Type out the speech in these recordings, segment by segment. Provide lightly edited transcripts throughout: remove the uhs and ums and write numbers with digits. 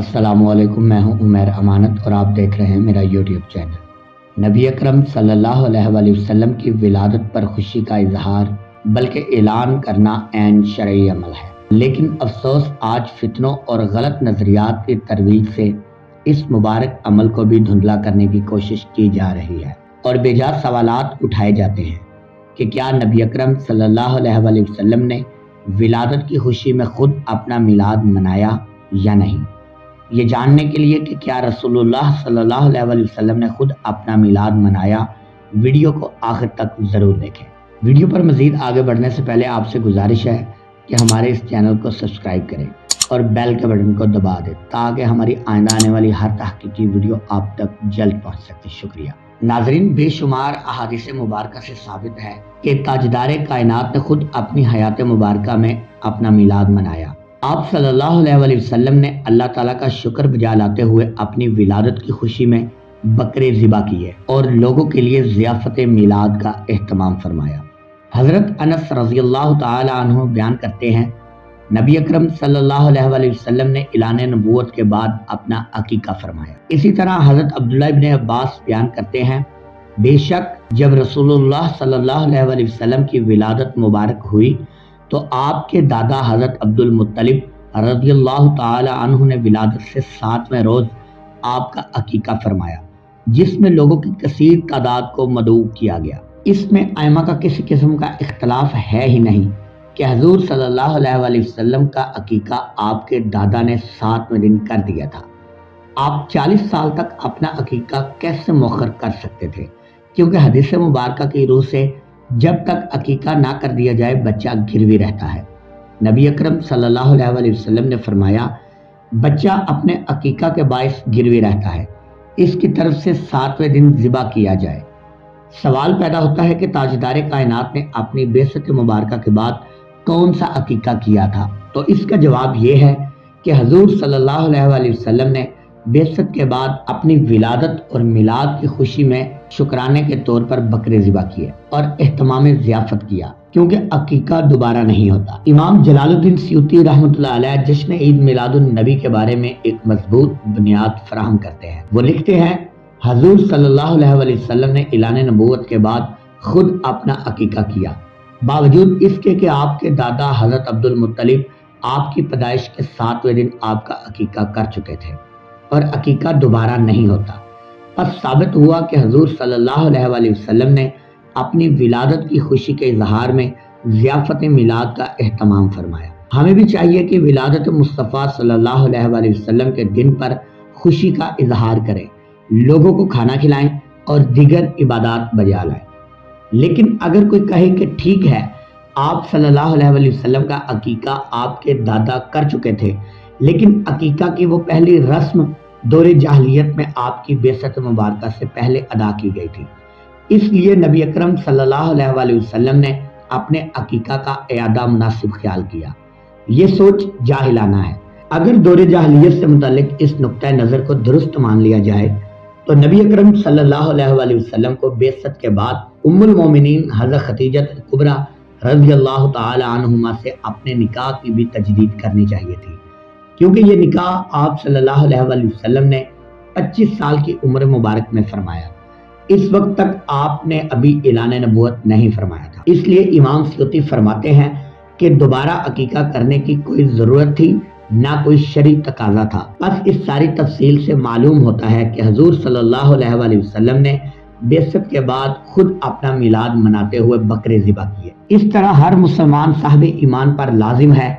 अस्सलामुअलैकुम, मैं हूं उमैर अमानत और आप देख रहे हैं मेरा यूट्यूब चैनल। नबी अकरम सल्लल्लाहु अलैहि वसल्लम की विलादत पर खुशी का इजहार बल्कि ऐलान करना ऐन शरई अमल है, लेकिन अफसोस आज फितनों और गलत नजरियात की तरवीज से इस मुबारक अमल को भी धुंधला करने की कोशिश की जा रही है और बेजा सवालात उठाए जाते हैं कि क्या नबी अकरम सल्लल्लाहु अलैहि वसल्लम ने विलादत की खुशी में खुद अपना मिलाद मनाया या नहीं। ये जानने के लिए कि क्या रसूलुल्लाह सल्लल्लाहु अलैहि वसल्लम ने खुद अपना मिलाद मनाया, वीडियो को आखिर तक ज़रूर देखें। वीडियो पर मज़ीद आगे बढ़ने से पहले आपसे गुजारिश है कि हमारे इस चैनल को सब्सक्राइब करें और बेल के बटन को दबा दें ताकि हमारी आइंदा आने वाली हर तहकीकी वीडियो आप तक जल्द पहुंच सके। शुक्रिया। नाजरीन, बेशुमार अहादीस मुबारका से साबित है कि ताजदार कायनात ने खुद अपनी हयात मुबारका में अपना मिलाद मनाया। आप सल्लल्लाहु अलैहि वसल्लम ने अल्लाह ताला का शुक्र बजा लाते हुए अपनी विलादत की खुशी में बकरे ज़िबा किए और लोगों के लिए ज़ियाफ़त मिलाद का एहतमाम फरमाया। हज़रत अनस रज़ियल्लाहु ताला अन्हु बयान करते हैं, नबी अकरम सल्लल्लाहु अलैहि वसल्लम ने ऐलान नबूवत के बाद अपना अकीका फरमाया। इसी तरह हज़रत अब्दुल्लाह इब्न अब्बास बयान करते हैं, बेशक जब रसूलुल्लाह सल्लल्लाहु अलैहि वसल्लम की विलादत मुबारक हुई तो आपके दादा हज़रत अब्दुल मुत्तलिब रज़ियल्लाहु ताला अन्हु ने विलादत से 7वें रोज़ आपका अकीका फरमाया, जिसमें लोगों की कसीर तादाद को मदऊ किया गया। इसमें आइमा का किसी किस्म का इख्तलाफ है ही नहीं कि हजूर सल्लल्लाहु अलैहि वसल्लम का अकीका आपके दादा ने 7वें दिन कर दिया था। आप 40 साल तक अपना अकीका कैसे मौखर कर सकते थे, क्योंकि हदीस मुबारका की रूह से जब तक अकीका ना कर दिया जाए बच्चा गिरवी रहता है। नबी अकरम सल्लल्लाहु अलैहि वसल्लम ने फरमाया, बच्चा अपने अकीका के बाइस गिरवी रहता है, इसकी तरफ से 7वें दिन ज़िबा किया जाए। सवाल पैदा होता है कि ताजदार कायनात ने अपनी बेसत मुबारका के बाद कौन सा अकीका किया था। तो इसका जवाब ये है कि हजूर सल्लल्लाहु अलैहि वसल्लम ने बेसत के बाद अपनी विलादत और मिलाद की खुशी में शुक्राने के तौर पर बकरे ज़िबा किए और एहतमाम ज़ियाफ़त किया, क्योंकि अकीका दोबारा नहीं होता। इमाम जलालुद्दीन सयूती रहमतुल्लाह अलैह जश्न ईद मिलादुन नबी के बारे में एक मजबूत बुनियाद फराहम करते हैं। वो लिखते हैं, हजूर सल्लल्लाहु अलैहि वसल्लम ने ऐलान नबूवत के बाद खुद अपना अकीका किया, बावजूद इसके कि आपके दादा हज़रत अब्दुल मुत्तलिब आपकी पैदाइश के 7वें दिन आपका अकीका कर चुके थे और अकीका दोबारा नहीं होता। बस साबित हुआ कि हजूर सल्लल्लाहु अलैहि वसल्लम ने अपनी विलादत की खुशी के इजहार में ज़ियाफ़त मिलाद का एहतमाम फरमाया। हमें भी चाहिए कि विलादत मुस्तफ़ा सल्लल्लाहु अलैहि वसल्लम के दिन पर खुशी का इजहार करें, लोगों को खाना खिलाएं और दीगर इबादत बजा लाएं। लेकिन अगर कोई कहे कि ठीक है, आप सल्लल्लाहु अलैहि वसल्लम का अकीका आपके दादा कर चुके थे, लेकिन अकीका की वो पहली रस्म दौरे जाहलियत में आपकी बेसत मुबारका से पहले अदा की गई थी, इसलिए नबी अकरम सल्लल्लाहु अलैहि वसल्लम ने अपने अकीका का इयादा मुनासिब ख्याल किया। ये सोच जाहिलाना है। अगर दौरे जाहलियत से मुतालिक इस नुक्ता नज़र को दुरुस्त मान लिया जाए तो नबी अकरम सल्लल्लाहु अलैहि वसल्लम को बेसत के बाद उम्मुल मोमिनीन हज़रत खदीजत कुबरा रज़ियल्लाहु ताला अन्हुमा से अपने निकाह की भी तजदीद करनी चाहिए थी, क्योंकि ये निकाह आप सल्लल्लाहु अलैहि वसल्लम ने 25 साल की उम्र मुबारक में फरमाया। इस वक्त तक आपने अभी ऐलान नबूवत नहीं फरमाया था, इसलिए इमाम सयूती फरमाते हैं कि दोबारा अकीका करने की कोई ज़रूरत थी ना कोई शरई तकाजा था। बस इस सारी तफसील से मालूम होता है कि हजूर सल्लल्लाहु अलैहि वसल्लम ने बेसत के बाद खुद अपना मिलाद मनाते हुए बकरे ज़िबा किए। इस तरह हर मुसलमान साहिब ईमान पर लाजिम है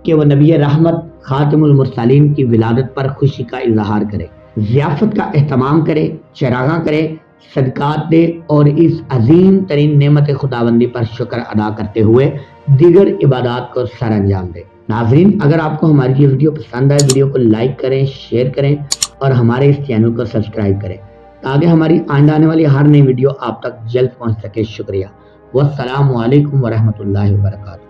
कि वह नबी रहमत खातिमुल मुरसलीन की विलादत पर खुशी का इजहार करे, ज़ियाफ़त का एहतमाम करे, चरागा करे, सदकात दे और इस अजीम तरीन नेमत खुदाबंदी पर शुक्र अदा करते हुए दीगर इबादत को सर अंजाम दे। नाजरीन, अगर आपको हमारी ये वीडियो पसंद आए, वीडियो को लाइक करें, शेयर करें और हमारे इस चैनल को सब्सक्राइब करें ताकि हमारी आइंदा आने वाली हर नई वीडियो आप तक जल्द पहुंच सके। शुक्रिया। वस्सलामु अलैकुम वरहमतुल्लाहि वबरकातुहू।